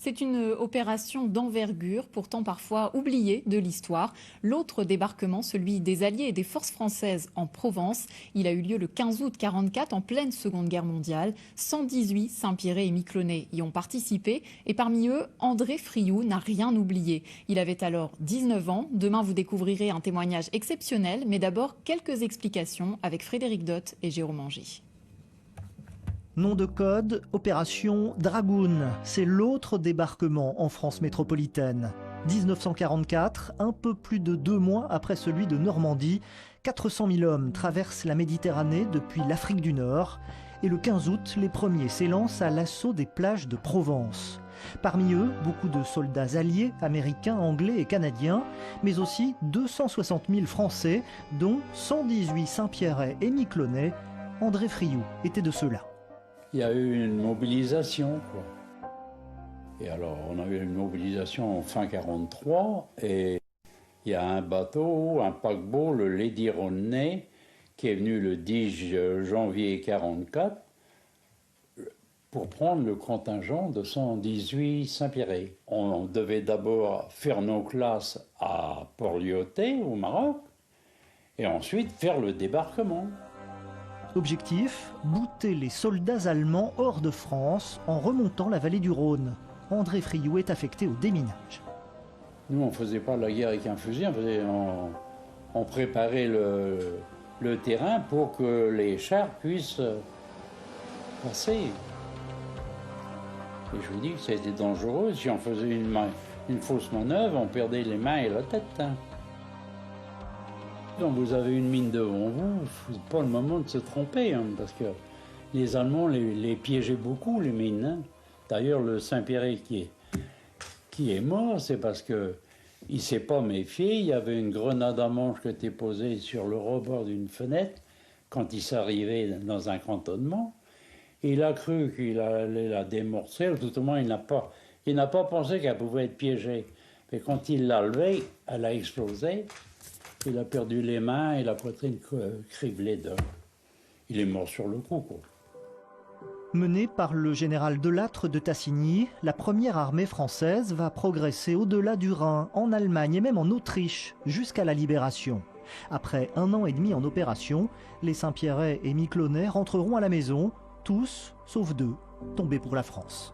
C'est une opération d'envergure, pourtant parfois oubliée de l'histoire. L'autre débarquement, celui des Alliés et des forces françaises en Provence, il a eu lieu le 15 août 1944, en pleine Seconde Guerre mondiale. 118 Saint-Pierret et Miquelonais y ont participé et parmi eux, André Friou n'a rien oublié. Il avait alors 19 ans. Demain, vous découvrirez un témoignage exceptionnel, mais d'abord quelques explications avec Frédéric Dott et Jérôme Angy. Nom de code, opération Dragoon. C'est l'autre débarquement en France métropolitaine. 1944, un peu plus de 2 mois après celui de Normandie, 400 000 hommes traversent la Méditerranée depuis l'Afrique du Nord. Et le 15 août, les premiers s'élancent à l'assaut des plages de Provence. Parmi eux, beaucoup de soldats alliés, américains, anglais et canadiens, mais aussi 260 000 Français, dont 118 Saint-Pierret et Miquelonais. André Friou était de ceux-là. Il y a eu une mobilisation, quoi. Et alors, on a eu une mobilisation en fin 1943, et il y a un bateau, un paquebot, le Lady Rodney, qui est venu le 10 janvier 1944 pour prendre le contingent de 118 Saint-Pierret. On devait d'abord faire nos classes à Port-Lyautey, au Maroc, et ensuite faire le débarquement. Objectif, bouter les soldats allemands hors de France en remontant la vallée du Rhône. André Friou est affecté au déminage. Nous, on ne faisait pas la guerre avec un fusil, on préparait le terrain pour que les chars puissent passer. Et je vous dis que c'était dangereux. Si on faisait une fausse manœuvre, on perdait les mains et la tête. Quand vous avez une mine devant vous, c'est pas le moment de se tromper, parce que les Allemands les piégeaient beaucoup, les mines. D'ailleurs, le Saint-Pierret qui est mort, c'est parce qu'il ne s'est pas méfié. Il y avait une grenade à manche qui était posée sur le rebord d'une fenêtre quand il s'arrivait dans un cantonnement. Il a cru qu'il allait la démorcer, tout au moins il n'a pas pensé qu'elle pouvait être piégée. Mais quand il l'a levée, elle a explosé. Il a perdu les mains et la poitrine criblée d'or. Il est mort sur le coup, quoi. Menée par le général Delattre de Tassigny, la première armée française va progresser au-delà du Rhin, en Allemagne et même en Autriche, jusqu'à la Libération. Après 1 an et demi en opération, les Saint-Pierret et Miquelonais rentreront à la maison, tous, sauf 2, tombés pour la France.